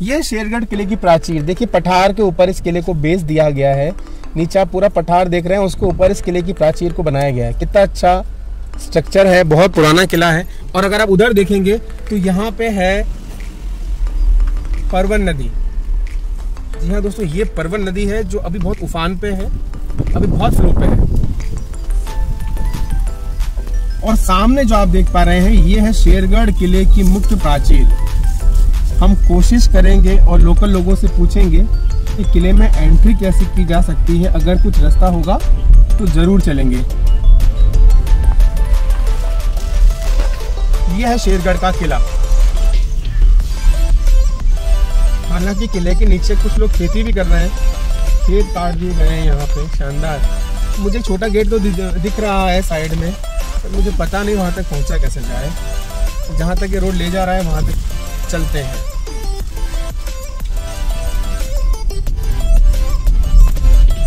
ये शेरगढ़ किले की प्राचीर, देखिए पठार के ऊपर इस किले को बेस दिया गया है। नीचे आप पूरा पठार देख रहे हैं, उसके ऊपर इस किले की प्राचीर को बनाया गया है। कितना अच्छा स्ट्रक्चर है, बहुत पुराना किला है। और अगर आप उधर देखेंगे तो यहाँ पे है परवन नदी। जी हाँ दोस्तों, ये परवन नदी है जो अभी बहुत उफान पे है, अभी बहुत फ्लो पे है। और सामने जो आप देख पा रहे हैं ये है शेरगढ़ किले की मुख्य प्राचीर। हम कोशिश करेंगे और लोकल लोगों से पूछेंगे कि किले में एंट्री कैसे की जा सकती है। अगर कुछ रास्ता होगा तो जरूर चलेंगे। यह है शेरगढ़ का किला। हालांकि किले के नीचे कुछ लोग खेती भी कर रहे हैं, खेत काट दिए गए हैं यहाँ पे, शानदार। मुझे छोटा गेट तो दिख रहा है साइड में, तो मुझे पता नहीं वहाँ तक पहुँचा कैसे जाए। जहाँ तक ये रोड ले जा रहा है वहाँ तक चलते हैं।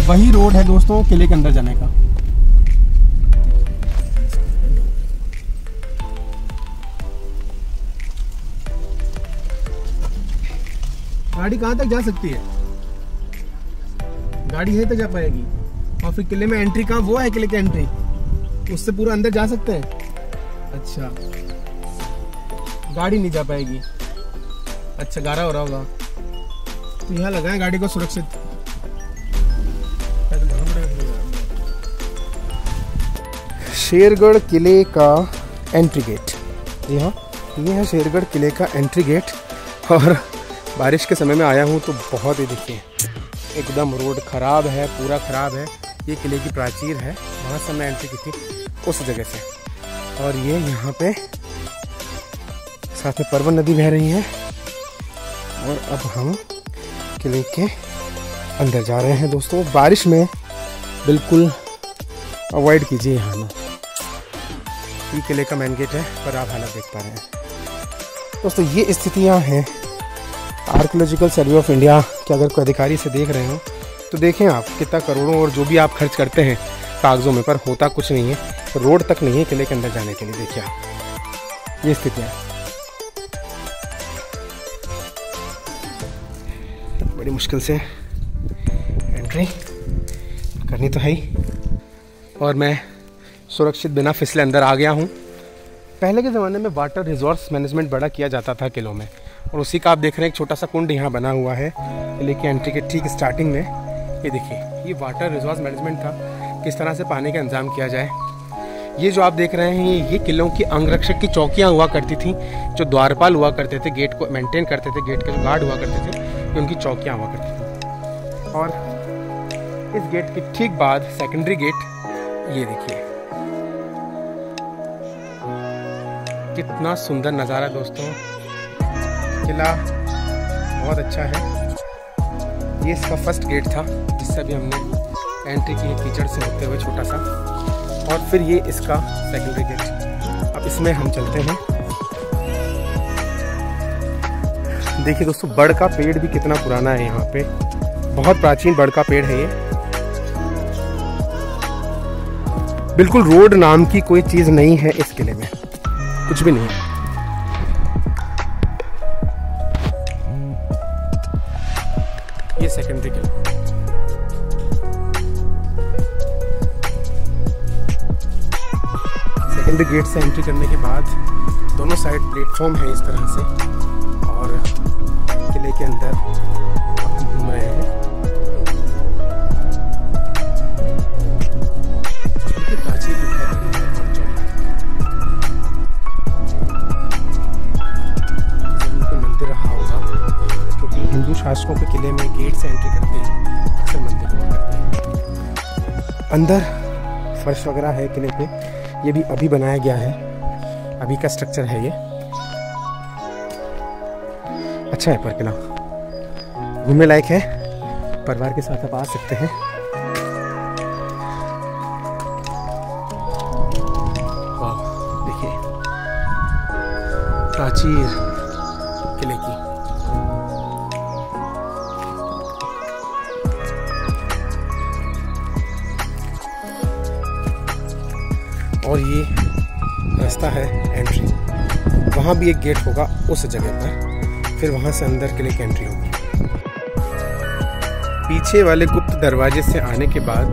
वही रोड है दोस्तों किले के अंदर जाने का। गाड़ी कहाँ तक जा सकती है? गाड़ी है तो जा पाएगी। और फिर किले में एंट्री कहाँ, वो है किले की एंट्री, उससे पूरा अंदर जा सकते हैं। अच्छा, गाड़ी नहीं जा पाएगी। अच्छा, गारा हो रहा होगा तो यहाँ लगाएं गाड़ी को सुरक्षित। शेरगढ़ किले का एंट्री गेट, जी हाँ, ये है शेरगढ़ किले का एंट्री गेट। और बारिश के समय में आया हूँ तो बहुत ही देखिए एकदम रोड ख़राब है, पूरा ख़राब है। ये किले की प्राचीर है, वहाँ से मैं एंट्री की थी उस जगह से। और ये यहाँ पे साथ में परवन नदी बह रही है। और अब हम किले के अंदर जा रहे हैं दोस्तों। बारिश में बिल्कुल अवॉइड कीजिए यहाँ ना। ये किले का मेन गेट है, पर आप हालत देख पा रहे हैं दोस्तों। ये स्थितियाँ हैं आर्कियोलॉजिकल सर्वे ऑफ इंडिया के। अगर कोई अधिकारी से देख रहे हो तो देखें आप कितना करोड़ों और जो भी आप खर्च करते हैं कागज़ों में, पर होता कुछ नहीं है। रोड तक नहीं है किले के अंदर जाने के लिए। देखिए आप, ये स्थितियाँ बड़ी मुश्किल से एंट्री करनी तो है ही। और मैं सुरक्षित बिना फिसले अंदर आ गया हूँ। पहले के ज़माने में वाटर रिसोर्स मैनेजमेंट बड़ा किया जाता था किलों में, और उसी का आप देख रहे हैं एक छोटा सा कुंड यहाँ बना हुआ है किले की एंट्री के ठीक स्टार्टिंग में। ये देखिए, ये वाटर रिसोर्स मैनेजमेंट था, किस तरह से पानी का इंतजाम किया जाए। ये जो आप देख रहे हैं ये किलों की अंगरक्षक की चौकियाँ हुआ करती थी, जो द्वारपाल हुआ करते थे, गेट को मेंटेन करते थे, गेट के जो गार्ड हुआ करते थे, ये उनकी चौकियाँ हुआ करती थी। और इस गेट के ठीक बाद सेकेंडरी गेट, ये देखिए कितना सुंदर नज़ारा दोस्तों। किला बहुत अच्छा है। ये इसका फर्स्ट गेट था जिससे भी हमने एंट्री की कीचड़ से होते हुए छोटा सा। और फिर ये इसका सेकेंडरी गेट। अब इसमें हम चलते हैं। देखिए दोस्तों, बड़ का पेड़ भी कितना पुराना है यहाँ पे, बहुत प्राचीन बड़ का पेड़ है ये। बिल्कुल रोड नाम की कोई चीज़ नहीं है इस किले में, कुछ भी नहीं है। ये सेकेंडरी किला। सेकेंडरी गेट से एंट्री करने के बाद दोनों साइड प्लेटफॉर्म है इस तरह से, और किले के अंदर हम घूम रहे हैं। प्राचीन मंदिर रहा होगा, क्योंकि हिंदू शासकों के किले में गेट से एंट्री करते हैं अक्सर मंदिर हुआ करते हैं। अंदर फर्श वगैरह है किले पे, ये भी अभी बनाया गया है, अभी का स्ट्रक्चर है ये। अच्छा है पर किला, घूमने लायक है, परिवार के साथ आप आ सकते हैं। वाह, देखिए प्राचीर किले की। और ये रास्ता है एंट्री, वहाँ भी एक गेट होगा उस जगह पर। फिर वहाँ से अंदर किले की एंट्री होगी। पीछे वाले गुप्त दरवाजे से आने के बाद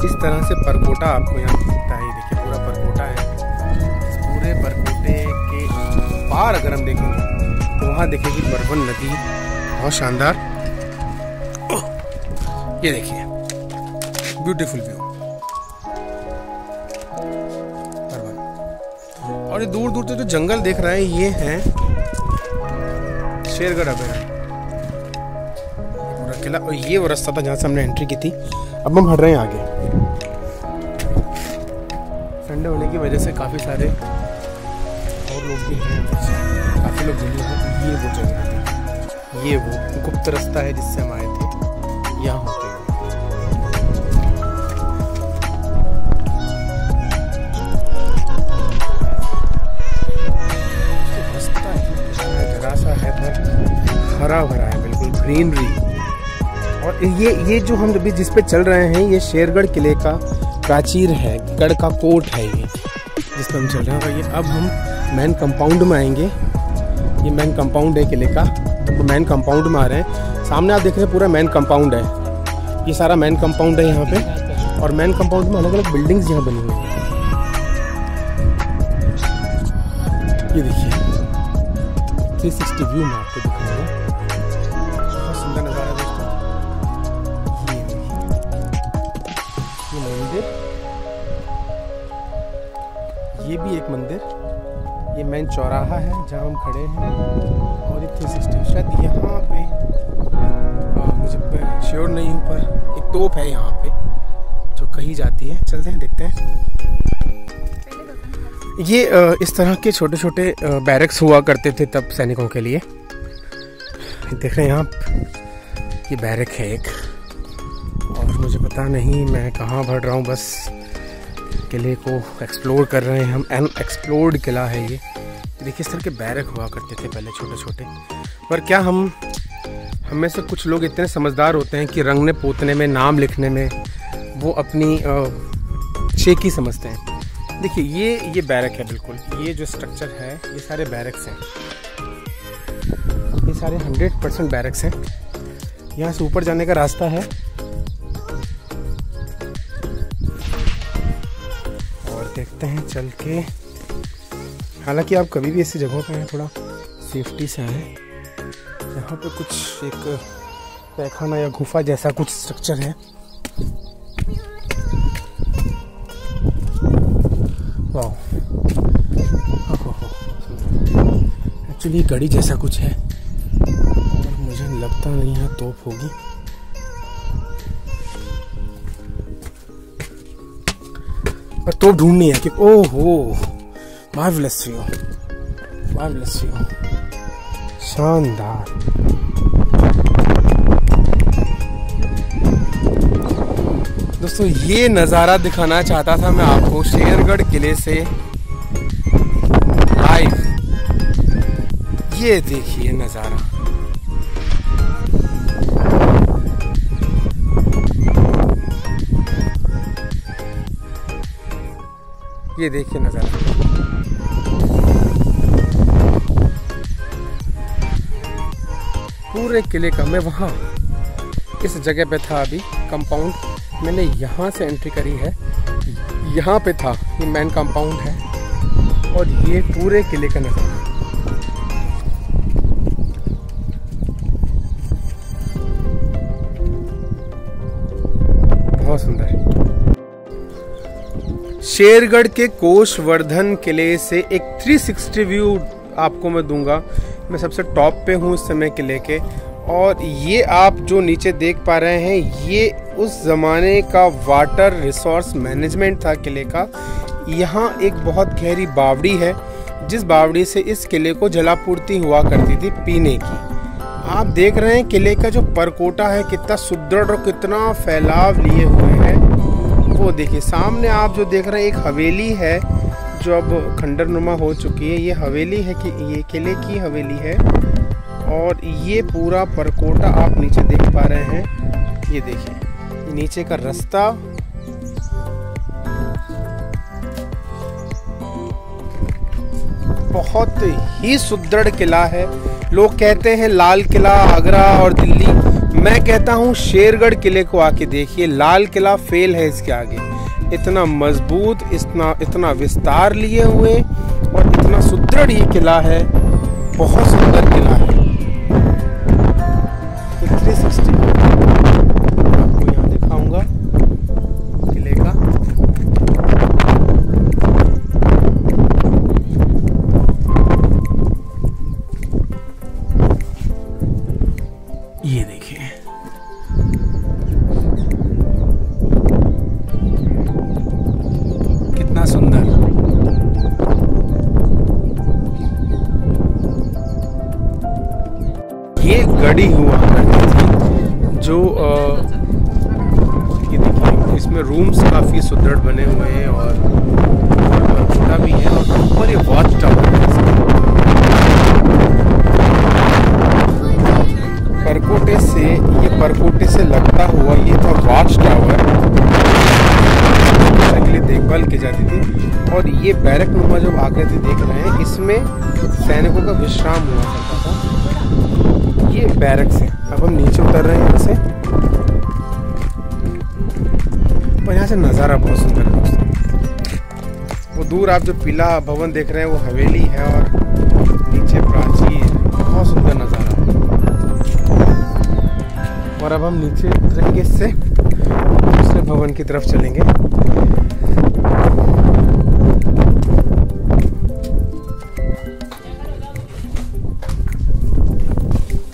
इस तरह से परकोटा आपको यहाँ दिखता है। देखिए पूरा परकोटा है। इस पूरे परकोटे के पार अगर हम देखेंगे तो वहाँ देखेंगे परवन नदी, बहुत शानदार। ये देखिए ब्यूटीफुल व्यू। और ये दूर दूर तक जो जंगल देख रहे हैं ये है शेरगढ़ अभयारण्य पूरा किला। और ये वो रास्ता था जहाँ से हमने एंट्री की थी। अब हम हट रहे हैं आगे। संडे होने की वजह से काफ़ी सारे और लोग भी हैं, काफ़ी लोग घूमे हैं। ये वो जगह है, ये वो गुप्त रास्ता है जिससे हम आए थे। यहाँ होते हैं हरा भरा है, बिल्कुल ग्रीनरी। और ये जो हम अभी जिस पे चल रहे हैं ये शेरगढ़ किले का प्राचीर है, गढ़ का कोट है ये जिस पे हम चल रहे हैं। और ये अब हम मेन कंपाउंड में आएंगे। ये मेन कंपाउंड है किले का, तो मेन कंपाउंड में आ रहे हैं। सामने आप देख रहे हैं पूरा मेन कंपाउंड है। ये सारा मेन कंपाउंड है यहाँ पे। और मेन कंपाउंड में अलग अलग बिल्डिंग्स यहाँ बनी हुई हैं। ये देखिए 360 व्यू में आपको दिखाऊंगा। बहुत सुंदर नज़ारा दोस्तों। ये मंदिर, ये भी एक मंदिर। ये मेन चौराहा है जहाँ हम खड़े हैं। और ये 360 शायद यहाँ पे मुझे श्योर नहीं हूँ पर एक तोप है यहाँ पे जो कहीं जाती है। चलते हैं देखते हैं। ये इस तरह के छोटे छोटे बैरक्स हुआ करते थे तब सैनिकों के लिए। देख रहे हैं आप, ये बैरक है एक। और मुझे पता नहीं मैं कहाँ बढ़ रहा हूँ, बस किले को एक्सप्लोर कर रहे हैं हम। अनएक्सप्लोर्ड किला है ये। देखिए इस तरह के बैरक हुआ करते थे पहले छोटे छोटे। पर क्या हम में से कुछ लोग इतने समझदार होते हैं कि रंगने पोतने में, नाम लिखने में वो अपनी शेखी समझते हैं। देखिए ये बैरक है बिल्कुल। ये जो स्ट्रक्चर है ये सारे बैरक्स हैं। ये सारे 100% बैरक्स हैं। यहाँ से ऊपर जाने का रास्ता है। और देखते हैं चल के। हालांकि आप कभी भी ऐसी जगहों पे आए थोड़ा सेफ्टी से आए। यहाँ पे कुछ एक तहखाना या गुफा जैसा कुछ स्ट्रक्चर है। एक्चुअली गड़ी जैसा कुछ है और मुझे लगता नहीं है तोप होगी। पर तोप ढूंढनी है कि ओहो मार्वलस व्यू, मार्वलस व्यू, शानदार। दोस्तों ये नज़ारा दिखाना चाहता था मैं आपको शेरगढ़ किले से लाइव। ये देखिए नज़ारा, ये देखिए नज़ारा। पूरे किले का मैं वहाँ इस जगह पे था अभी कंपाउंड। मैंने यहाँ से एंट्री करी है। यहाँ पे था, ये मेन कंपाउंड है। और ये पूरे किले का नज़ारा। बहुत सुंदर। शेरगढ़ के कोषवर्धन किले से एक 360 व्यू आपको मैं दूंगा। मैं सबसे टॉप पे हूँ इस समय किले के। और ये आप जो नीचे देख पा रहे हैं ये उस ज़माने का वाटर रिसोर्स मैनेजमेंट था किले का। यहाँ एक बहुत गहरी बावड़ी है जिस बावड़ी से इस किले को जलापूर्ति हुआ करती थी पीने की। आप देख रहे हैं किले का जो परकोटा है कितना सुदृढ़ और कितना फैलाव लिए हुए है। वो देखिए सामने आप जो देख रहे हैं एक हवेली है जो अब खंडरनुमा हो चुकी है। ये हवेली है कि ये किले की हवेली है। और ये पूरा परकोटा आप नीचे देख पा रहे हैं। ये देखिए नीचे का रास्ता। बहुत ही सुदृढ़ किला है। लोग कहते हैं लाल किला आगरा और दिल्ली, मैं कहता हूँ शेरगढ़ किले को आके देखिए, लाल किला फेल है इसके आगे। इतना मजबूत, इतना विस्तार लिए हुए और इतना सुदृढ़ ये किला है, बहुत सुंदर किला है। 360 आपको यहाँ दिखाऊंगा किले का। ये देखिए, कितना सुंदर। ये गढ़ी हुआ करती थी जो ये देखिए, इसमें रूम्स काफी सुदृढ़ बने हुए हैं और छोटा भी है, और ऊपर ये वॉच टावर है। परकोटे से लगता हुआ ये था वॉच टावर, के लिए देखभाल की जाती थी। और ये बैरक नुमा जो आकृति देख रहे हैं, इसमें सैनिकों का विश्राम हुआ करता था। ये बैरक से अब हम नीचे उतर रहे हैं यहाँ से, और यहाँ से नज़ारा बहुत सुंदर है दोस्तों। वो दूर आप जो पीला भवन देख रहे हैं वो हवेली है, और नीचे प्राचीर, बहुत सुंदर नज़ारा। और अब हम नीचे उतरेंगे, इससे दूसरे भवन की तरफ चलेंगे।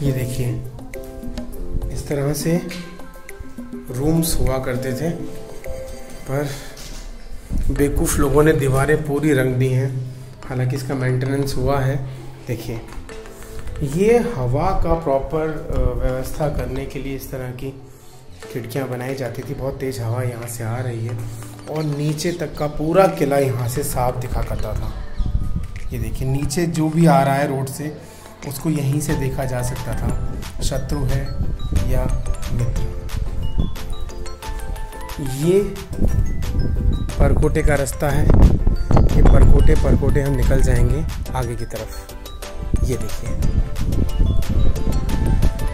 ये देखिए, इस तरह से रूम्स हुआ करते थे, पर बेवकूफ़ लोगों ने दीवारें पूरी रंग दी हैं। हालांकि इसका मेंटेनेंस हुआ है। देखिए, ये हवा का प्रॉपर व्यवस्था करने के लिए इस तरह की खिड़कियां बनाई जाती थी। बहुत तेज़ हवा यहाँ से आ रही है, और नीचे तक का पूरा किला यहाँ से साफ दिखा करता था। ये देखिए, नीचे जो भी आ रहा है रोड से, उसको यहीं से देखा जा सकता था, शत्रु है या मित्र। ये परकोटे का रास्ता है। ये परकोटे हम निकल जाएंगे आगे की तरफ। ये देखिए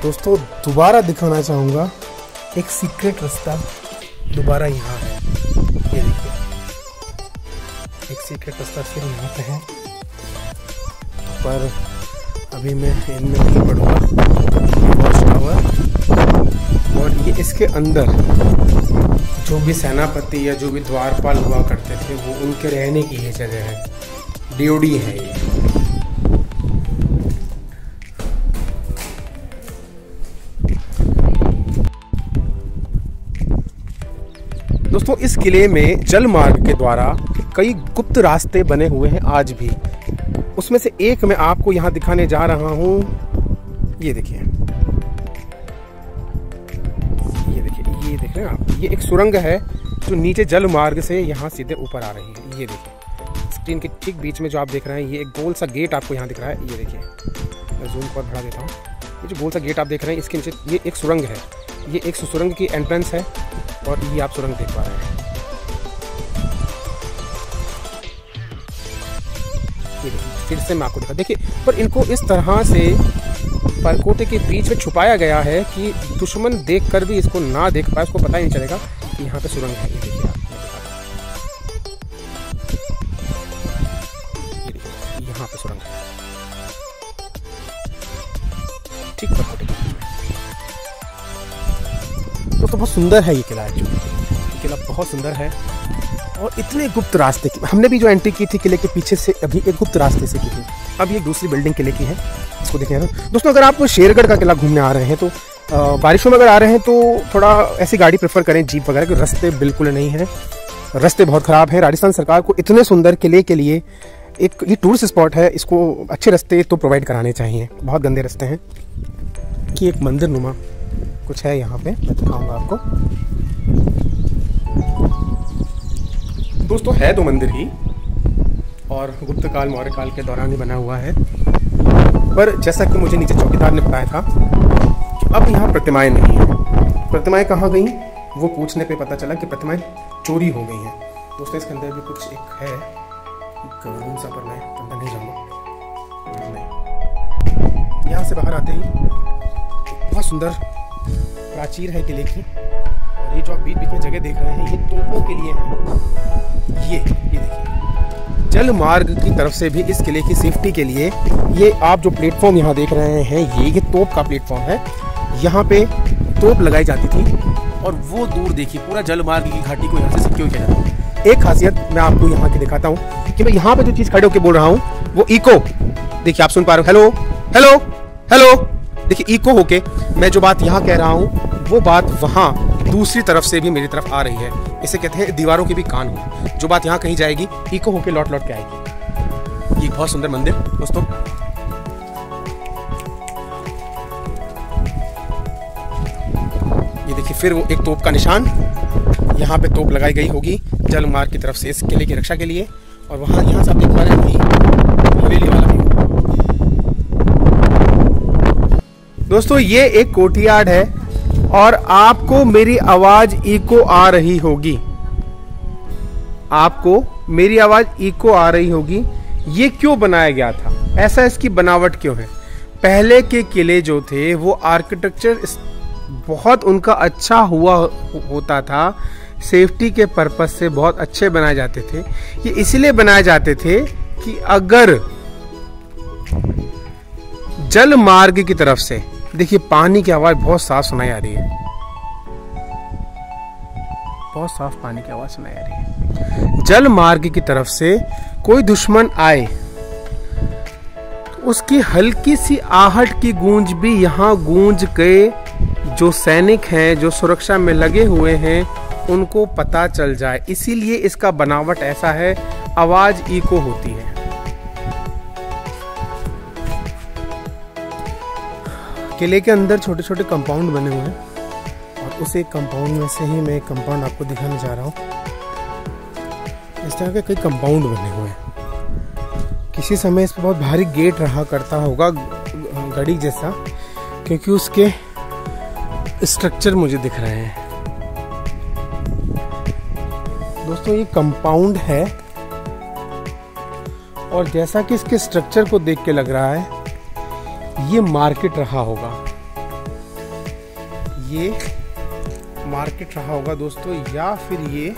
दोस्तों, दोबारा दिखाना चाहूँगा एक सीक्रेट रास्ता दोबारा यहाँ है। ये देखिए, एक सीक्रेट रास्ता फिर यहाँ पे है, पर अभी मैं इनमें नहीं पढ़ूँगा। वॉच टावर, और ये इसके अंदर जो भी सेनापति या जो भी द्वारपाल हुआ करते थे, वो उनके रहने की ये जगह है। ड्योढ़ी है ये। दोस्तों, इस किले में जल मार्ग के द्वारा कई गुप्त रास्ते बने हुए हैं आज भी। उसमें से एक मैं आपको यहाँ दिखाने जा रहा हूँ। ये देखिए, ये देख रहे हैं आप, ये एक सुरंग है जो नीचे जल मार्ग से यहाँ सीधे ऊपर आ रही है। ये देखिए, स्क्रीन के ठीक बीच में जो आप देख रहे हैं, ये एक गोल सा गेट आपको यहाँ दिख रहा है। ये देखिए, मैं जूम पर बढ़ा देता हूँ। ये जो गोल सा गेट आप देख रहे हैं, इसके नीचे ये एक सुरंग है। ये एक सुरंग की एंट्रेंस है, और ये आप सुरंग देख पा रहे हैं। ये देखिए, फिर से मैं आपको दिखा, देखिए, पर इनको इस तरह से परकोटे के बीच में छुपाया गया है कि दुश्मन देखकर भी इसको ना देख पाए, उसको पता ही नहीं चलेगा कि यहाँ पे सुरंग है। ये देखिए आप, ये देखिए, यहाँ पे सुरंग है, ठीक परकोटे के बीच में। तो बहुत सुंदर है ये किला। ये किला बहुत सुंदर है, और इतने गुप्त रास्ते की हमने भी जो एंट्री की थी किले के पीछे से, अभी एक गुप्त रास्ते से की थी। अब ये दूसरी बिल्डिंग किले की है, इसको देखें दोस्तों। अगर आप शेरगढ़ का किला घूमने आ रहे हैं, तो बारिशों में अगर आ रहे हैं तो थोड़ा ऐसी गाड़ी प्रेफर करें, जीप वगैरह, क्योंकि रास्ते बिल्कुल नहीं है, रास्ते बहुत ख़राब हैं। राजस्थान सरकार को इतने सुंदर किले के लिए एक ये टूरिस्ट स्पॉट है, इसको अच्छे रास्ते तो प्रोवाइड कराने चाहिए। बहुत गंदे रास्ते हैं। कि एक मंदिर नुमा कुछ है यहाँ पे, मैं दिखाऊंगा आपको। दोस्तों, है तो मंदिर ही, और गुप्त काल मौर्य काल के दौरान ही बना हुआ है, पर जैसा कि मुझे नीचे चौकीदार ने बताया था कि अब यहाँ प्रतिमाएं नहीं हैं। प्रतिमाएं कहाँ गई, वो पूछने पे पता चला कि प्रतिमाएं चोरी हो गई हैं। दोस्तों, इसके अंदर भी कुछ एक है, रूम सा, पर मैं अंदर नहीं जाऊँगा। यहाँ से बाहर आते ही बहुत सुंदर प्राचीर है किले की। और ये जो आप बीच बीच में जगह देख रहे हैं, ये तोपों के लिए है। ये देखिए, जल मार्ग की तरफ से भी इस किले की सेफ्टी के लिए ये आप जो प्लेटफॉर्म यहाँ देख रहे हैं, ये तोप का प्लेटफॉर्म है। यहाँ पे तोप लगाई जाती थी और वो दूर देखिए पूरा जल मार्ग की घाटी को यहाँ से सिक्योर किया जाता है। एक खासियत मैं आपको यहाँ की दिखाता हूँ कि मैं यहाँ पे जो चीज खड़े होकर बोल रहा हूँ वो इको, देखिए आप सुन पा रहे हो, हेलो हेलो हेलो, देखिए इको होके मैं जो बात यहाँ कह रहा हूँ वो बात वहाँ दूसरी तरफ से भी मेरी तरफ आ रही है। इसे कहते हैं दीवारों के भी कान हो। जो बात यहाँ कही जाएगी इको होके लौट लौट के आएगी। ये बहुत सुंदर मंदिर दोस्तों। ये देखिए फिर वो एक तोप का निशान, यहाँ पे तोप लगाई गई होगी जल मार्ग की तरफ से इस किले की रक्षा के लिए। और वहाँ यहाँ से आप देख पा रहे हैं हवेली वाला व्यू। दोस्तों ये एक कोर्टयार्ड है और आपको मेरी आवाज इको आ रही होगी, आपको मेरी आवाज इको आ रही होगी। ये क्यों बनाया गया था, ऐसा इसकी बनावट क्यों है? पहले के किले जो थे वो आर्किटेक्चर बहुत उनका अच्छा हुआ होता था, सेफ्टी के पर्पज से बहुत अच्छे बनाए जाते थे। ये इसलिए बनाए जाते थे कि अगर जल मार्ग की तरफ से, देखिए पानी की आवाज बहुत साफ सुनाई आ रही है, बहुत साफ पानी की आवाज सुनाई आ रही है। जल मार्ग की तरफ से कोई दुश्मन आए तो उसकी हल्की सी आहट की गूंज भी यहाँ गूंज के जो सैनिक हैं, जो सुरक्षा में लगे हुए हैं, उनको पता चल जाए। इसीलिए इसका बनावट ऐसा है, आवाज इको होती है। किले के अंदर छोटे छोटे कंपाउंड बने हुए हैं और उस एक कंपाउंड में से ही मैं एक कंपाउंड आपको दिखाने जा रहा हूँ। इस तरह के कई कंपाउंड बने हुए हैं। किसी समय इस पर बहुत भारी गेट रहा करता होगा घड़ी जैसा, क्योंकि उसके स्ट्रक्चर मुझे दिख रहे हैं। दोस्तों ये कंपाउंड है और जैसा कि इसके स्ट्रक्चर को देख के लग रहा है ये मार्केट रहा होगा, ये मार्केट रहा होगा दोस्तों, या फिर ये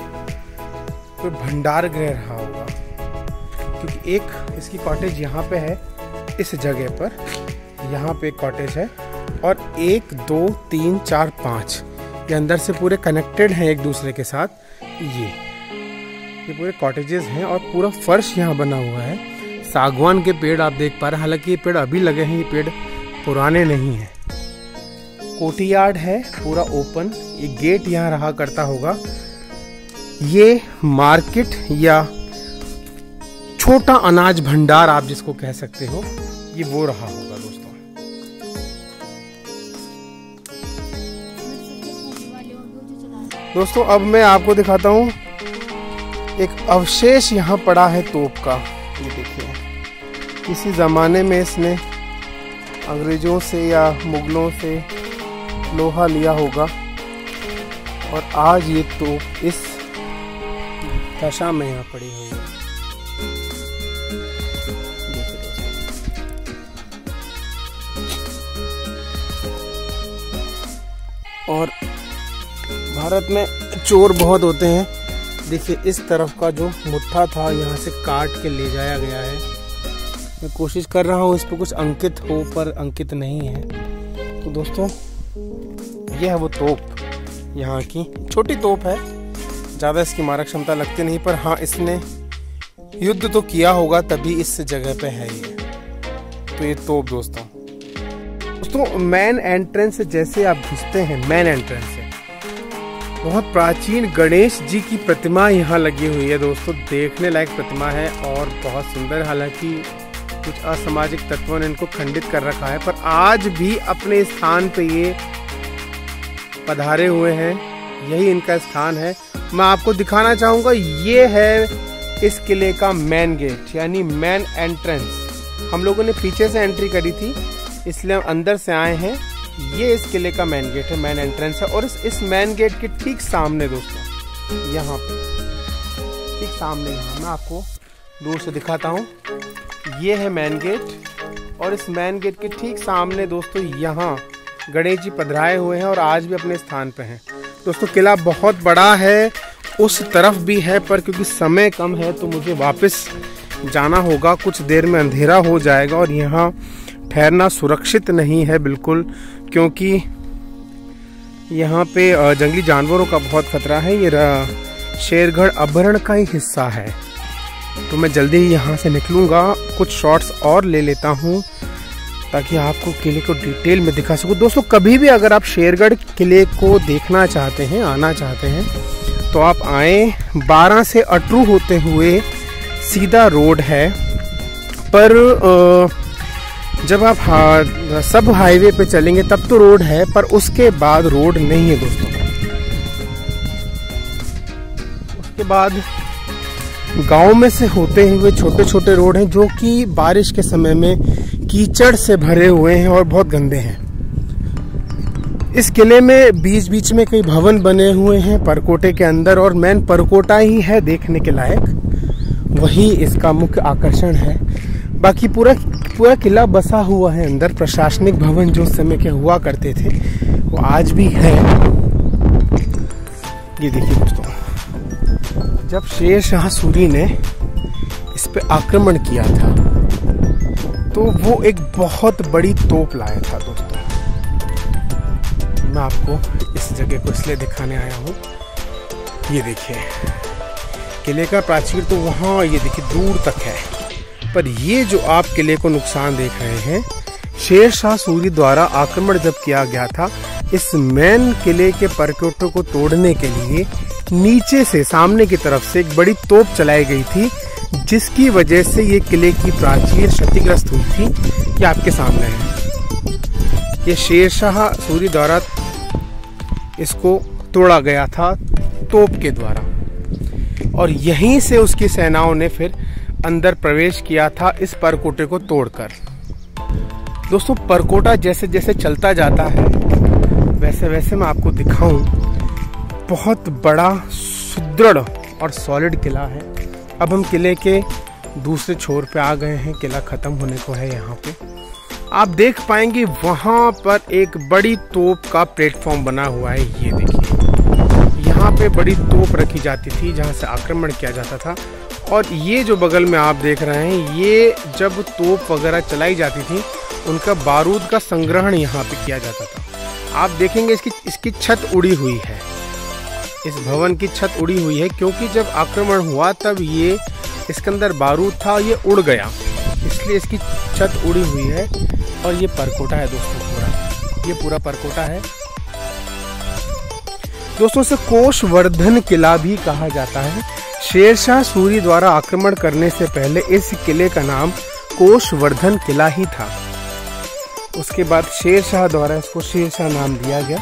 कोई भंडार गृह रहा होगा। क्योंकि एक इसकी कॉटेज यहाँ पे है, इस जगह पर यहाँ पे एक कॉटेज है और 1 2 3 4 5 ये अंदर से पूरे कनेक्टेड हैं एक दूसरे के साथ। ये पूरे कॉटेजेस हैं और पूरा फर्श यहाँ बना हुआ है। सागवान के पेड़ आप देख पा रहे हैं, हालांकि ये पेड़ अभी लगे हैं, ये पेड़ पुराने नहीं हैं। कोर्टयार्ड है पूरा ओपन, ये गेट यहाँ रहा करता होगा। ये मार्केट या छोटा अनाज भंडार आप जिसको कह सकते हो, ये वो रहा होगा दोस्तों। दोस्तों अब मैं आपको दिखाता हूँ एक अवशेष यहाँ पड़ा है तोप का। ये देखिए किसी ज़माने में इसने अंग्रेज़ों से या मुगलों से लोहा लिया होगा और आज ये तोप इस दशा में यहाँ पड़ी हुई है। और भारत में चोर बहुत होते हैं। देखिए इस तरफ का जो मुट्ठा था यहाँ से काट के ले जाया गया है। मैं कोशिश कर रहा हूँ इस पर कुछ अंकित हो, पर अंकित नहीं है। तो दोस्तों ये है वो तोप, यहाँ की छोटी तोप है, ज़्यादा इसकी मारक क्षमता लगती नहीं, पर हाँ इसने युद्ध तो किया होगा तभी इस जगह पे है ये। तो ये तोप दोस्तों मेन एंट्रेंस से जैसे आप घुसते हैं, मेन एंट्रेंस से बहुत प्राचीन गणेश जी की प्रतिमा यहाँ लगी हुई है दोस्तों। देखने लायक प्रतिमा है और बहुत सुंदर। हालांकि कुछ असामाजिक तत्वों ने इनको खंडित कर रखा है, पर आज भी अपने स्थान पे ये पधारे हुए हैं, यही इनका स्थान है। मैं आपको दिखाना चाहूँगा, ये है इस किले का मेन गेट यानी मेन एंट्रेंस। हम लोगों ने पीछे से एंट्री करी थी इसलिए हम अंदर से आए हैं। ये इस किले का मेन गेट है, मेन एंट्रेंस है। और इस मेन गेट के ठीक सामने दोस्तों, यहाँ पे ठीक सामने, यहाँ मैं आपको दूर से दिखाता हूँ, ये है मेन गेट और इस मेन गेट के ठीक सामने दोस्तों यहाँ गणेश जी पधराए हुए हैं और आज भी अपने स्थान पे हैं। दोस्तों किला बहुत बड़ा है, उस तरफ भी है, पर क्योंकि समय कम है तो मुझे वापस जाना होगा। कुछ देर में अंधेरा हो जाएगा और यहाँ ठहरना सुरक्षित नहीं है बिल्कुल, क्योंकि यहाँ पे जंगली जानवरों का बहुत खतरा है। ये शेरगढ़ अभयारण्य का ही हिस्सा है। तो मैं जल्दी ही यहाँ से निकलूँगा, कुछ शॉट्स और ले लेता हूँ ताकि आपको किले को डिटेल में दिखा सकूँ। दोस्तों कभी भी अगर आप शेरगढ़ किले को देखना चाहते हैं, आना चाहते हैं, तो आप आए। 12 से अटरू होते हुए सीधा रोड है, पर जब आप सब हाईवे पे चलेंगे तब तो रोड है, पर उसके बाद रोड नहीं है दोस्तों। उसके बाद गांव में से होते हुए छोटे छोटे रोड हैं जो कि बारिश के समय में कीचड़ से भरे हुए हैं और बहुत गंदे हैं। इस किले में बीच बीच में कई भवन बने हुए हैं परकोटे के अंदर, और मेन परकोटा ही है देखने के लायक, वही इसका मुख्य आकर्षण है। बाकी पूरा किला बसा हुआ है अंदर। प्रशासनिक भवन जो उस समय के हुआ करते थे वो आज भी है। ये देखिए दोस्तों, जब शेर शाह सूरी ने इस पे आक्रमण किया था तो वो एक बहुत बड़ी तोप लाया था दोस्तों। मैं आपको इस जगह को इसलिए दिखाने आया हूँ। ये देखिए किले का प्राचीर तो वहाँ ये देखिए दूर तक है, पर ये जो आप किले को नुकसान देख रहे हैं, शेर शाह सूरी द्वारा आक्रमण जब किया गया था, इस मेन किले के परकोटे को तोड़ने के लिए नीचे से सामने की तरफ से एक बड़ी तोप चलाई गई थी, जिसकी वजह से ये किले की प्राचीर क्षतिग्रस्त हुई थी। ये आपके सामने है। ये शेर शाह सूरी द्वारा इसको तोड़ा गया था तोप के द्वारा, और यहीं से उसकी सेनाओं ने फिर अंदर प्रवेश किया था इस परकोटे को तोड़कर। दोस्तों परकोटा जैसे जैसे चलता जाता है वैसे वैसे मैं आपको दिखाऊं, बहुत बड़ा सुदृढ़ और सॉलिड किला है। अब हम किले के दूसरे छोर पे आ गए हैं, किला खत्म होने को है। यहाँ पे आप देख पाएंगे वहां पर एक बड़ी तोप का प्लेटफॉर्म बना हुआ है। ये देखिए यहाँ पे बड़ी तोप रखी जाती थी जहाँ से आक्रमण किया जाता था। और ये जो बगल में आप देख रहे हैं, ये जब तोप वगैरह चलाई जाती थी उनका बारूद का संग्रहण यहाँ पे किया जाता था। आप देखेंगे इसकी छत उड़ी हुई है, इस भवन की छत उड़ी हुई है, क्योंकि जब आक्रमण हुआ तब ये इसके अंदर बारूद था, ये उड़ गया, इसलिए इसकी छत उड़ी हुई है। और ये परकोटा है दोस्तों, ये पूरा परकोटा है दोस्तों। इसे कोषवर्धन किला भी कहा जाता है। शेरशाह सूरी द्वारा आक्रमण करने से पहले इस किले का नाम कोषवर्धन किला ही था। उसके बाद शेरशाह द्वारा इसको शेरशाह नाम दिया गया।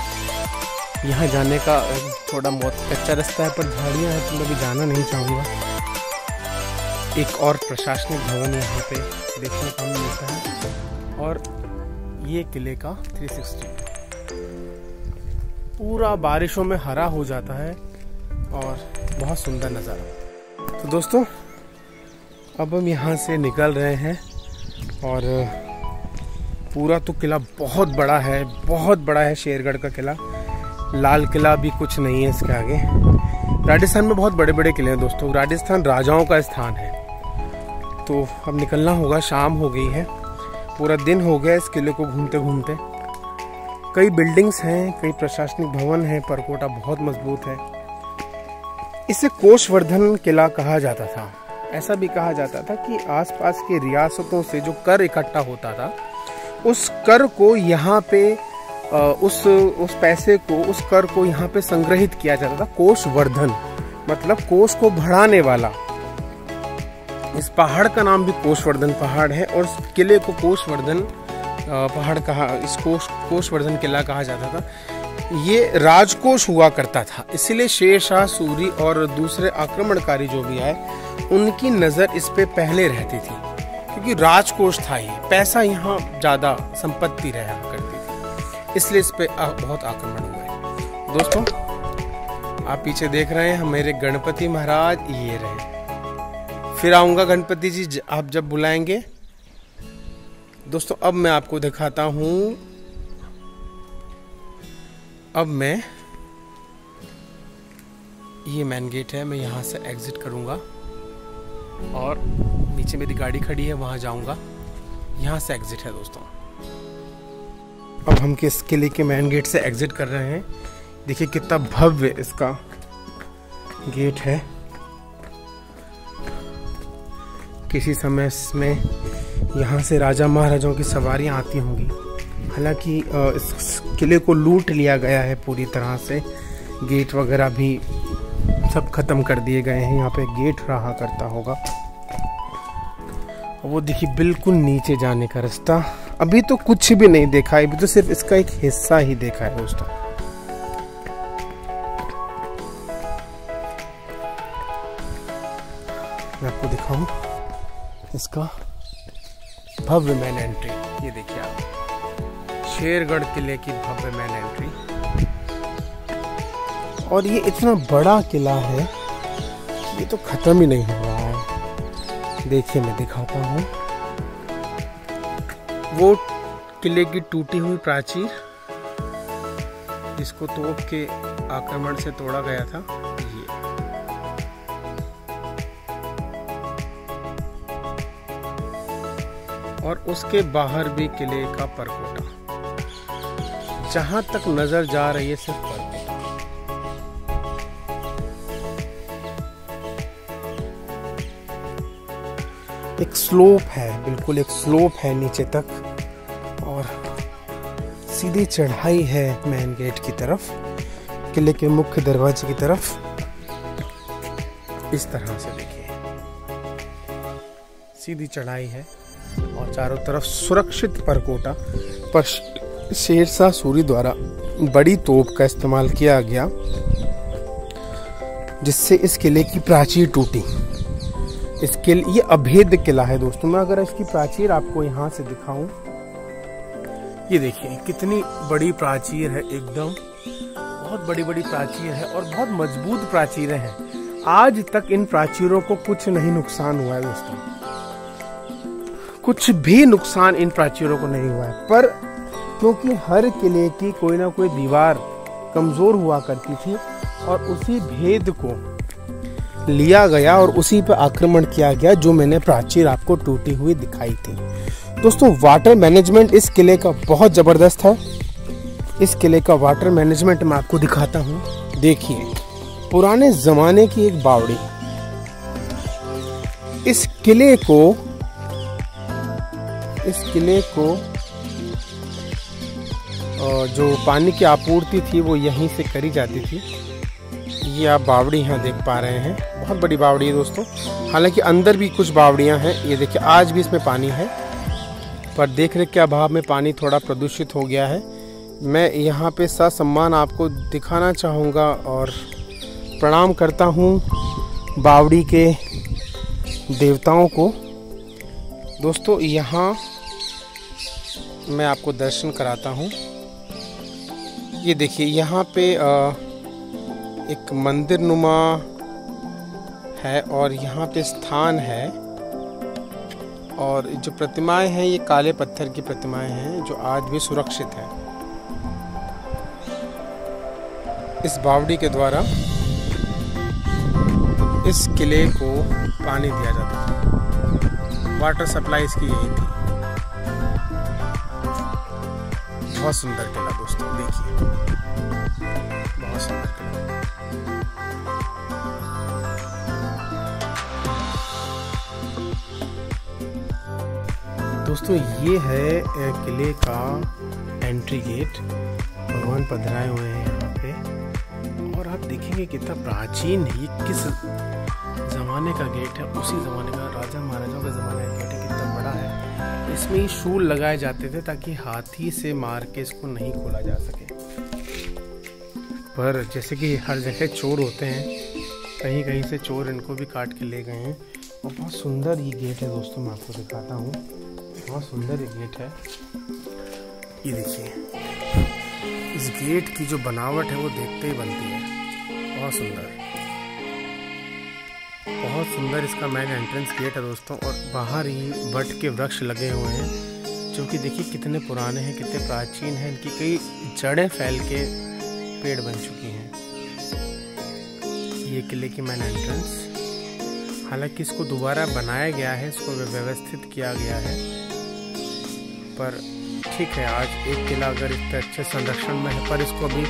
यहाँ जाने का थोड़ा बहुत कच्चा रास्ता है, पर झाड़ियाँ हैं तो मैं भी जाना नहीं चाहूँगा। एक और प्रशासनिक भवन यहाँ पे देखने को मिलता है, और ये किले का 360 पूरा बारिशों में हरा हो जाता है और बहुत सुंदर नज़ारा। तो दोस्तों अब हम यहाँ से निकल रहे हैं, और पूरा तो किला बहुत बड़ा है, बहुत बड़ा है शेरगढ़ का किला। लाल किला भी कुछ नहीं है इसके आगे। राजस्थान में बहुत बड़े बड़े किले हैं दोस्तों, राजस्थान राजाओं का स्थान है। तो अब निकलना होगा, शाम हो गई है, पूरा दिन हो गया इस किले को घूमते घूमते। कई बिल्डिंग्स हैं, कई प्रशासनिक भवन हैं, परकोटा बहुत मजबूत है। इसे कोषवर्धन किला कहा जाता था। ऐसा भी कहा जाता था कि आसपास के रियासतों से जो कर इकट्ठा होता था, उस कर को यहाँ पे उस पैसे को, उस कर को यहाँ पे संग्रहित किया जाता था। कोषवर्धन मतलब कोष को बढ़ाने वाला। इस पहाड़ का नाम भी कोषवर्धन पहाड़ है, और इस किले को कोषवर्धन पहाड़ कहा, इस कोषवर्धन किला कहा जाता था। ये राजकोष हुआ करता था, इसीलिए शेर शाह सूरी और दूसरे आक्रमणकारी जो भी आए उनकी नजर इस पे पहले रहती थी, क्योंकि राजकोष था, ये पैसा यहाँ ज्यादा संपत्ति रहा करती थी, इसलिए इस पे बहुत आक्रमण हुआ है। दोस्तों आप पीछे देख रहे हैं मेरे गणपति महाराज, ये रहे। फिर आऊंगा गणपति जी, आप जब बुलाएंगे दोस्तों अब मैं आपको दिखाता हूँ, अब मैं ये मेन गेट है, मैं यहाँ से एग्जिट करूँगा और नीचे मेरी गाड़ी खड़ी है, वहाँ जाऊँगा। यहाँ से एग्जिट है दोस्तों। अब हम किस किले के मेन गेट से एग्जिट कर रहे हैं। देखिए कितना भव्य इसका गेट है। किसी समय में यहाँ से राजा महाराजाओं की सवारियाँ आती होंगी। हालांकि इस किले को लूट लिया गया है पूरी तरह से। गेट वगैरह भी सब खत्म कर दिए गए हैं। यहाँ पे गेट रहा करता होगा। वो देखिए बिल्कुल नीचे जाने का रास्ता। अभी तो कुछ भी नहीं देखा है, अभी तो सिर्फ इसका एक हिस्सा ही देखा है दोस्तों। मैं आपको दिखाऊं इसका भव्य मेन एंट्री। ये देखिए आप, शेरगढ़ किले की भव्य मेन एंट्री। और ये इतना बड़ा किला है, ये तो खत्म ही नहीं हो रहा है। देखिए मैं दिखाता हूँ, वो किले की टूटी हुई प्राचीर जिसको तोप के आक्रमण से तोड़ा गया था, ये और उसके बाहर भी किले का परकोटा। जहां तक नजर जा रही है सिर्फ परकोटा। एक स्लोप है, बिल्कुल एक स्लोप है नीचे तक और सीधी चढ़ाई है मेन गेट की तरफ, किले के मुख्य दरवाजे की तरफ। इस तरह से देखिए सीधी चढ़ाई है और चारों तरफ सुरक्षित परकोटा पर शेरशाह सूरी द्वारा बड़ी तोप का इस्तेमाल किया गया, जिससे इस किले की प्राचीर टूटी। इस किले, ये अभेद्य किला है दोस्तों। मैं अगर इसकी प्राचीर आपको यहाँ से दिखाऊं, ये देखिए कितनी बड़ी प्राचीर है, एकदम बहुत बड़ी बड़ी प्राचीर है और बहुत मजबूत प्राचीरें हैं। आज तक इन प्राचीरों को कुछ नहीं नुकसान हुआ है दोस्तों, कुछ भी नुकसान इन प्राचीरों को नहीं हुआ है। पर क्योंकि हर किले की कोई ना कोई दीवार कमजोर हुआ करती थी और उसी भेद को लिया गया और उसी पर आक्रमण किया गया, जो मैंने प्राचीर आपको टूटी हुई दिखाई थी। दोस्तों वाटर मैनेजमेंट इस किले का बहुत जबरदस्त है। इस किले का वाटर मैनेजमेंट मैं आपको दिखाता हूँ। देखिए पुराने जमाने की एक बावड़ी। इस किले को जो पानी की आपूर्ति थी वो यहीं से करी जाती थी। ये आप बावड़ी यहाँ देख पा रहे हैं, बहुत बड़ी बावड़ी है दोस्तों। हालांकि अंदर भी कुछ बावड़ियाँ हैं। ये देखिए आज भी इसमें पानी है, पर देखरेख के अभाव में पानी थोड़ा प्रदूषित हो गया है। मैं यहाँ पे ससम्मान आपको दिखाना चाहूँगा और प्रणाम करता हूँ बावड़ी के देवताओं को। दोस्तों यहाँ मैं आपको दर्शन कराता हूँ। ये देखिए यहाँ पे एक मंदिर नुमा है और यहाँ पे स्थान है और जो प्रतिमाएं हैं ये काले पत्थर की प्रतिमाएं हैं जो आज भी सुरक्षित है। इस बावड़ी के द्वारा इस किले को पानी दिया जाता था। वाटर सप्लाई इसकी यही थी। बहुत सुंदर किला दोस्तों, देखिए बहुत सुंदर किला। दोस्तों ये है किले का एंट्री गेट। भगवान पधराए हुए हैं यहाँ पे और आप देखेंगे कितना प्राचीन है। ये किस जमाने का गेट है, उसी जमाने का, राजा महाराजाओं के जमाने का गेट है। कितना बड़ा है। इसमें ही शूल लगाए जाते थे ताकि हाथी से मार के इसको नहीं खोला जा सके। पर जैसे कि हर जगह चोर होते हैं, कहीं कहीं से चोर इनको भी काट के ले गए हैं। और बहुत सुंदर ये गेट है दोस्तों, मैं आपको दिखाता हूँ। बहुत सुंदर ये गेट है। ये देखिए इस गेट की जो बनावट है वो देखते ही बनती है। बहुत सुंदर, बहुत सुंदर इसका मेन एंट्रेंस गेट है दोस्तों। और बाहर ही बट के वृक्ष लगे हुए हैं जो कि देखिए कितने पुराने हैं, कितने प्राचीन हैं। इनकी कई जड़ें फैल के पेड़ बन चुकी हैं। ये किले की मेन एंट्रेंस, हालांकि इसको दोबारा बनाया गया है, इसको व्यवस्थित किया गया है, पर ठीक है। आज एक किला अगर इतने अच्छे संरक्षण में है, पर इसको अभी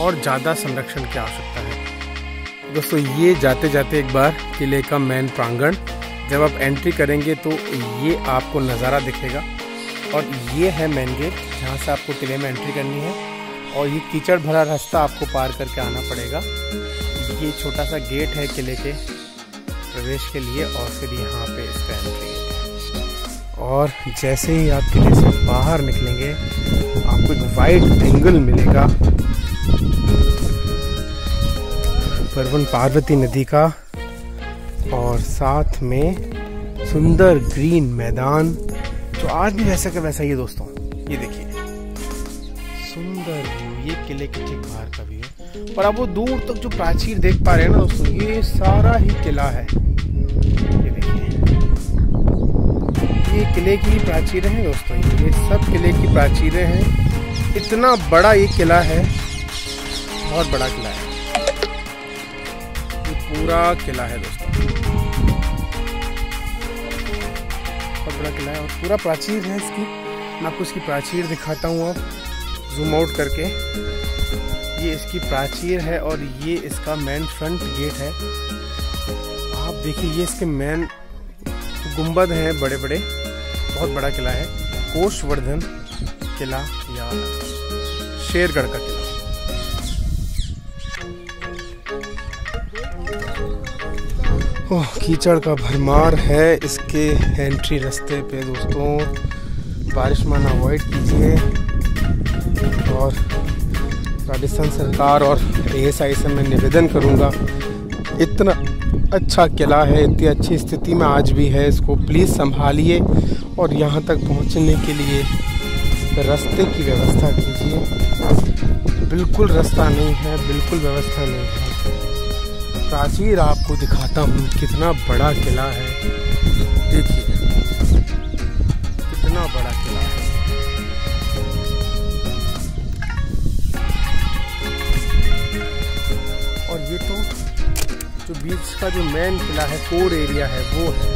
और ज़्यादा संरक्षण की आवश्यकता है। दोस्तों ये जाते जाते एक बार किले का मेन प्रांगण, जब आप एंट्री करेंगे तो ये आपको नज़ारा दिखेगा, और ये है मेन गेट जहाँ से आपको किले में एंट्री करनी है। और ये कीचड़ भरा रास्ता आपको पार करके आना पड़ेगा। ये छोटा सा गेट है किले के प्रवेश के लिए, और फिर यहाँ पे इसका एंट्री है। और जैसे ही आप किले से बाहर निकलेंगे आपको एक वाइड एंगल मिलेगा परवन पार्वती नदी का, और साथ में सुंदर ग्रीन मैदान जो आज भी वैसा का वैसा ही है। दोस्तों ये देखिए सुंदर व्यू, ये किले के ठीक बाहर का व्यू है। और आप वो दूर तक जो प्राचीर देख पा रहे हैं ना दोस्तों, ये सारा ही किला है। ये देखिए ये किले की प्राचीरें हैं दोस्तों, ये सब किले की प्राचीरें हैं। इतना बड़ा ये किला है, बहुत बड़ा किला है, ये पूरा किला है दोस्तों, बहुत बड़ा किला है और पूरा प्राचीर है इसकी। मैं आपको इसकी प्राचीर दिखाता हूँ, अब जूम आउट करके। ये इसकी प्राचीर है और ये इसका मेन फ्रंट गेट है। आप देखिए ये इसके मेन गुंबद हैं बड़े बड़े, बहुत बड़ा किला है। कोषवर्धन किला या शेरगढ़ का किला। ओह कीचड़ का भरमार है इसके एंट्री रास्ते पे दोस्तों, बारिश में अवॉइड कीजिए। और राजस्थान सरकार और ASI से मैं निवेदन करूंगा, इतना अच्छा किला है, इतनी अच्छी स्थिति में आज भी है, इसको प्लीज़ संभालिए और यहाँ तक पहुँचने के लिए रास्ते की व्यवस्था कीजिए। बिल्कुल रास्ता नहीं है, बिल्कुल व्यवस्था नहीं है। प्राचीर आपको दिखाता हूँ, कितना बड़ा किला है, देखिए कितना बड़ा किला है। और ये तो जो बीच का जो मेन किला है, कोर एरिया है, वो है।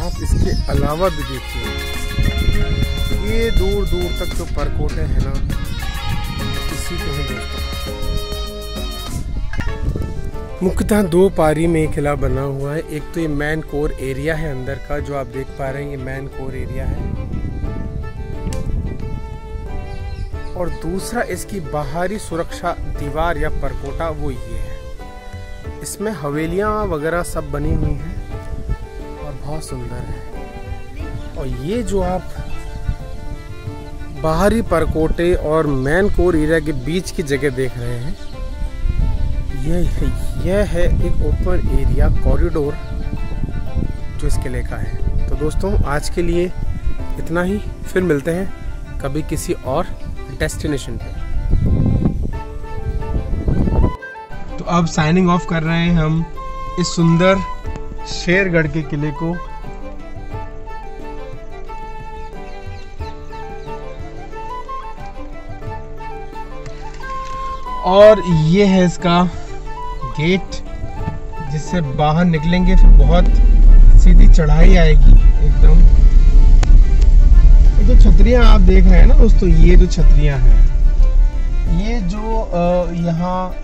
आप इसके अलावा भी देखिए, ये दूर दूर तक जो परकोटे हैं ना, इसी के हैं दोस्तों। मुख्यतः दो पारी में एक किला बना हुआ है। एक तो ये मेन कोर एरिया है अंदर का, जो आप देख पा रहे हैं, ये मेन कोर एरिया है। और दूसरा इसकी बाहरी सुरक्षा दीवार या परकोटा, वो ये है। इसमें हवेलियां वगैरह सब बनी हुई हैं और बहुत सुंदर है। और ये जो आप बाहरी परकोटे और मेन कोर एरिया के बीच की जगह देख रहे हैं, यह है एक ओपन एरिया कॉरिडोर जो इस किले का है। तो दोस्तों आज के लिए इतना ही, फिर मिलते हैं कभी किसी और डेस्टिनेशन पे। तो अब साइनिंग ऑफ कर रहे हैं हम इस सुंदर शेरगढ़ के किले को। और ये है इसका गेट, जिससे बाहर निकलेंगे फिर बहुत सीधी चढ़ाई आएगी एकदम। ये जो छतरियां आप देख रहे हैं ना दोस्तों, ये जो छतरियां हैं, ये जो यहाँ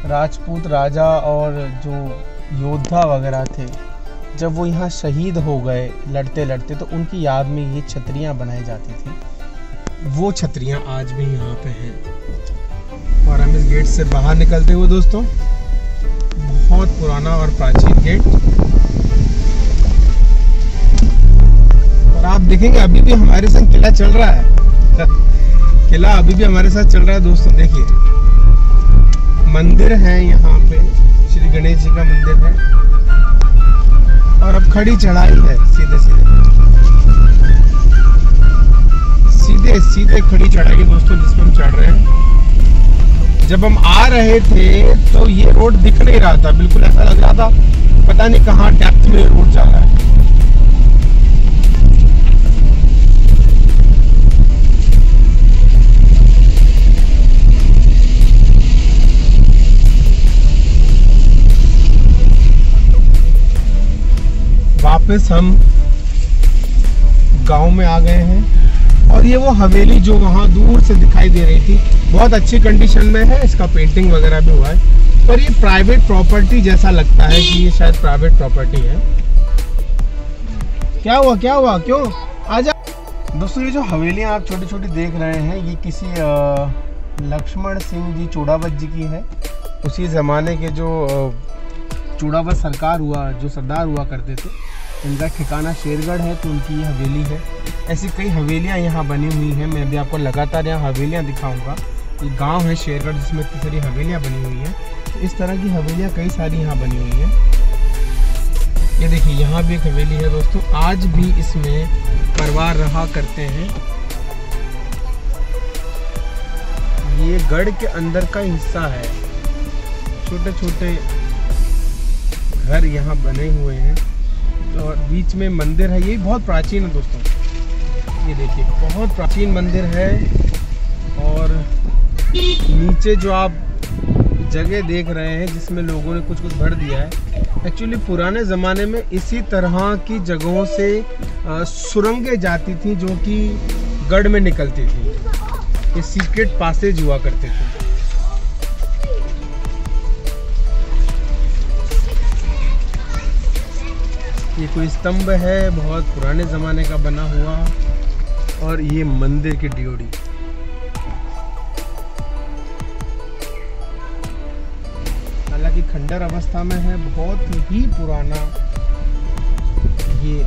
राजपूत राजा और जो योद्धा वगैरह थे, जब वो यहाँ शहीद हो गए लड़ते लड़ते, तो उनकी याद में ये छतरियां बनाई जाती थी। वो छतरियां आज भी यहाँ पे हैं। और हम इस गेट से बाहर निकलते हुए दोस्तों, बहुत पुराना और प्राचीन गेट, और आप देखेंगे अभी भी हमारे संग किला चल रहा है। किला अभी भी हमारे साथ चल रहा है दोस्तों। देखिए मंदिर है यहाँ पे, श्री गणेश जी का मंदिर है, और अब खड़ी चढ़ाई है, सीधे सीधे खड़ी चढ़ाई है दोस्तों, जिस पर हम चढ़ रहे हैं। जब हम आ रहे थे तो ये रोड दिख नहीं रहा था, बिल्कुल ऐसा लग रहा था पता नहीं कहाँ डेप्थ में रोड जा रहा है। वापस हम गांव में आ गए हैं और ये वो हवेली जो वहाँ दूर से दिखाई दे रही थी बहुत अच्छी कंडीशन में है, इसका पेंटिंग वगैरह भी हुआ है, पर ये प्राइवेट प्रॉपर्टी जैसा लगता है कि ये शायद प्राइवेट प्रॉपर्टी है। क्या हुआ क्यों? आजा। दोस्तों ये जो हवेलियाँ आप छोटी छोटी देख रहे हैं ये किसी लक्ष्मण सिंह जी चूड़ावत जी की है। उसी ज़माने के जो चूड़ावत सरकार हुआ, जो सरदार हुआ करते थे, इनका ठिकाना शेरगढ़ है, तो उनकी ये हवेली है। ऐसी कई हवेलियाँ यहाँ बनी हुई हैं, मैं भी आपको लगातार यहाँ हवेलियाँ दिखाऊंगा। ये गांव है शेरगढ़ जिसमें इतनी सारी हवेलियाँ बनी हुई हैं, तो इस तरह की हवेलियाँ कई सारी यहाँ बनी हुई हैं। ये देखिए यहाँ भी एक हवेली है दोस्तों, आज भी इसमें परिवार रहा करते हैं। ये गढ़ के अंदर का हिस्सा है, छोटे छोटे घर यहाँ बने हुए हैं और बीच में मंदिर है। ये बहुत प्राचीन है दोस्तों, ये देखिए बहुत प्राचीन मंदिर है। और नीचे जो आप जगह देख रहे हैं जिसमें लोगों ने कुछ भर दिया है, एक्चुअली पुराने ज़माने में इसी तरह की जगहों से सुरंगें जाती थी जो कि गढ़ में निकलती थी। ये सीक्रेट पासेज हुआ करते थे। ये कोई स्तंभ है बहुत पुराने ज़माने का बना हुआ, और ये मंदिर की ड्योढ़ी। हालांकि खंडर अवस्था में है, बहुत ही पुराना ये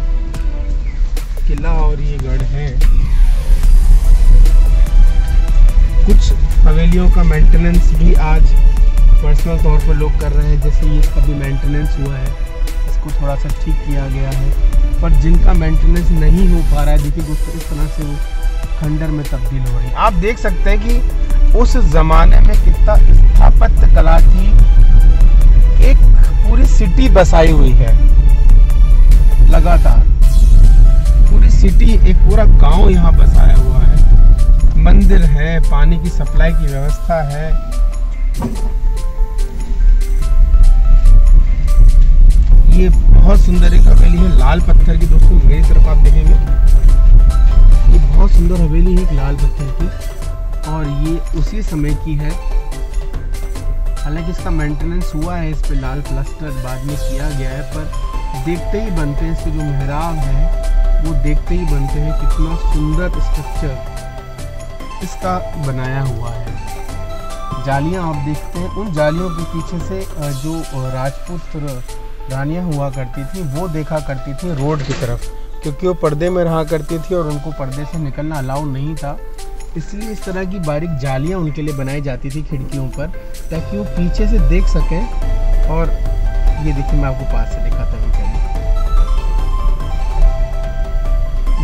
किला और ये गढ़ है। कुछ हवेलियों का मेंटेनेंस भी आज पर्सनल तौर पर लोग कर रहे हैं, जैसे ये इसका भी मेंटेनेंस हुआ है, इसको थोड़ा सा ठीक किया गया है। पर जिनका मेंटेनेंस नहीं हो पा रहा है, देखिए दोस्तों इस तरह से वो खंडर में तब्दील हो रही है। आप देख सकते हैं कि उस ज़माने में कितना स्थापत्य कला की एक पूरी सिटी बसाई हुई है, लगातार पूरी सिटी, एक पूरा गांव यहाँ बसाया हुआ है। मंदिर है, पानी की सप्लाई की व्यवस्था है। ये बहुत सुंदर एक हवेली है, लाल पत्थर की। दोस्तों मेरी तरफ आप देखेंगे, ये बहुत सुंदर हवेली है, एक लाल पत्थर की, और ये उसी समय की है। हालांकि इसका मेंटेनेंस हुआ है, इस पे लाल प्लास्टर बाद में किया गया है, पर देखते ही बनते हैं, इसके जो मेहराब है वो देखते ही बनते हैं। कितना सुंदर स्ट्रक्चर इसका बनाया हुआ है। जालियां आप देखते हैं, उन जालियों के पीछे से जो राजपूत रानियां हुआ करती थी वो देखा करती थी रोड की तरफ, क्योंकि वो पर्दे में रहा करती थी और उनको पर्दे से निकलना अलाउ नहीं था। इसलिए इस तरह की बारीक जालियां उनके लिए बनाई जाती थी खिड़कियों पर, ताकि वो पीछे से देख सकें। और ये देखिए मैं आपको पास से दिखाता हूँ।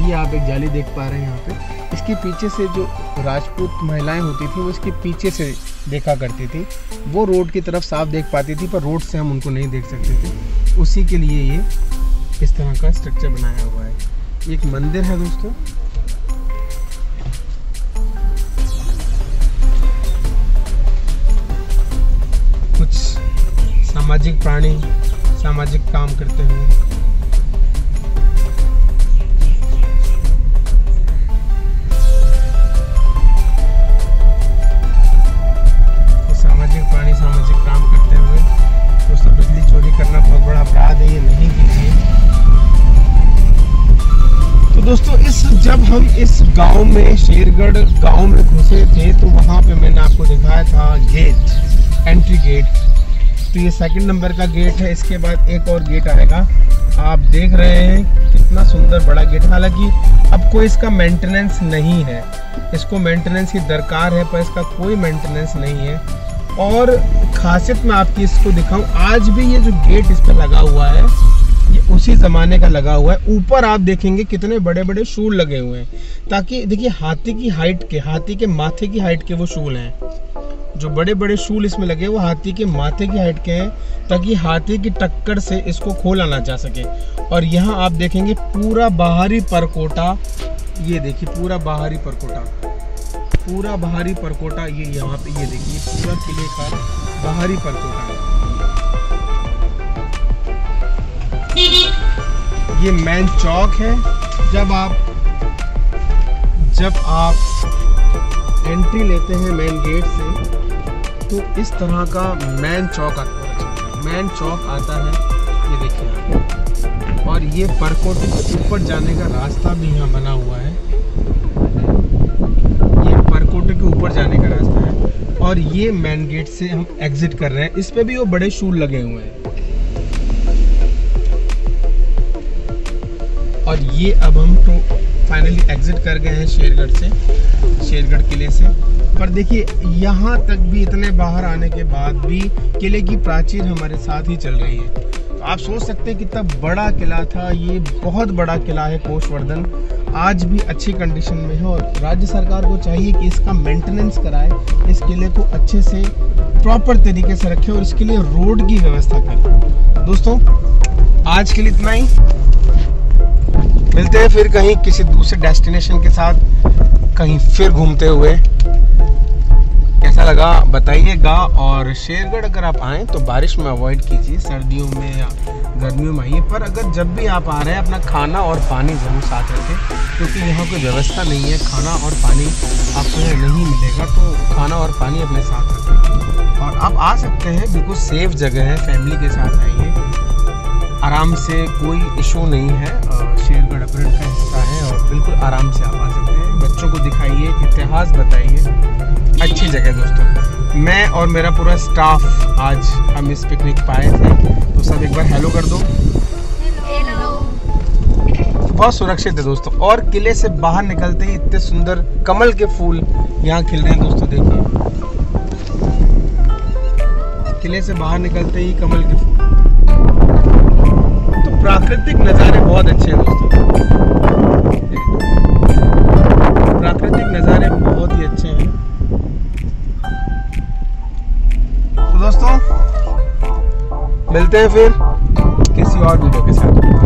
ये आप एक जाली देख पा रहे हैं यहाँ पे, इसके पीछे से जो राजपूत महिलाएं होती थी वो इसके पीछे से देखा करती थी। वो रोड की तरफ साफ देख पाती थी, पर रोड से हम उनको नहीं देख सकते थे। उसी के लिए ये इस तरह का स्ट्रक्चर बनाया हुआ है। एक मंदिर है दोस्तों, कुछ सामाजिक प्राणी सामाजिक काम करते हुए। सामाजिक काम करते हुए दोस्तों, बिजली चोरी करना बहुत बड़ा अपराध है, ये नहीं कीजिए। तो दोस्तों जब हम इस गांव में, शेरगढ़ गांव में घुसे थे, तो वहां पे मैंने आपको दिखाया था गेट, एंट्री गेट। तो ये सेकंड नंबर का गेट है। इसके बाद एक और गेट आएगा, आप देख रहे हैं कितना सुंदर बड़ा गेट। हालांकि अब कोई इसका मेंटेनेंस नहीं है, इसको मेंटेनेंस की दरकार है, पर इसका कोई मेंटेनेंस नहीं है। और खासियत मैं आपकी इसको दिखाऊं, आज भी ये जो गेट इस पर लगा हुआ है ये उसी ज़माने का लगा हुआ है। ऊपर आप देखेंगे कितने बड़े बड़े शूल लगे हुए हैं, ताकि देखिए हाथी की हाइट के, हाथी के माथे की हाइट के वो शूल हैं। जो बड़े बड़े शूल इसमें लगे वो हाथी के माथे की हाइट के हैं, ताकि हाथी की टक्कर से इसको खोला ना जा सके। और यहाँ आप देखेंगे पूरा बाहरी परकोटा, ये देखिए पूरा बाहरी परकोटा, पूरा बाहरी परकोटा, ये यहाँ पे ये देखिए पूरा किले का बाहरी परकोटा। ये मेन चौक है। जब आप एंट्री लेते हैं मेन गेट से तो इस तरह का मेन चौक आता है। ये देखिए आप, और ये परकोटे के ऊपर जाने का रास्ता भी यहाँ बना हुआ है। ये परकोटे के ऊपर जाने का रास्ता है और ये मेन गेट से हम एग्जिट कर रहे हैं। इस पे भी वो बड़े शूल लगे हुए हैं। और ये अब हम तो फाइनली एग्जिट कर गए हैं शेरगढ़ किले से। पर देखिए यहाँ तक भी इतने बाहर आने के बाद भी किले की प्राचीर हमारे साथ ही चल रही है। तो आप सोच सकते हैं कितना बड़ा किला था। ये बहुत बड़ा किला है कोषवर्धन, आज भी अच्छी कंडीशन में है। और राज्य सरकार को चाहिए कि इसका मेंटेनेंस कराए, इस किले को अच्छे से प्रॉपर तरीके से रखे और इसके लिए रोड की व्यवस्था करें। दोस्तों आज के लिए इतना ही, मिलते हैं फिर कहीं किसी दूसरे डेस्टिनेशन के साथ, कहीं फिर घूमते हुए। कैसा लगा बताइएगा। और शेरगढ़ अगर आप आएँ तो बारिश में अवॉइड कीजिए, सर्दियों में या गर्मियों में आइए। पर अगर जब भी आप आ रहे हैं अपना खाना और पानी ज़रूर साथ रखें, क्योंकि यहाँ कोई व्यवस्था नहीं है, खाना और पानी आपको यहाँ नहीं मिलेगा। तो खाना और पानी अपने साथ रखें। और आप आ सकते हैं, बिल्कुल सेफ जगह है, फैमिली के साथ आइए, आराम से, कोई इशू नहीं है। शेरगढ़ अपहरण का हिस्सा है और बिल्कुल आराम से आप आ सकते हैं। बच्चों को दिखाइए, इतिहास बताइए, अच्छी जगह दोस्तों। मैं और मेरा पूरा स्टाफ आज हम इस पिकनिक पे आए थे, तो सब एक बार हेलो कर दो। हेलो। बहुत सुरक्षित है दोस्तों। और किले से बाहर निकलते ही इतने सुंदर कमल के फूल यहाँ खिल रहे हैं दोस्तों, देखिए। किले से बाहर निकलते ही कमल के फूल, तो प्राकृतिक नज़ारे बहुत अच्छे हैं दोस्तों। प्राकृतिक नज़ारे बहुत ही अच्छे हैं। तो दोस्तों मिलते हैं फिर किसी और वीडियो के साथ।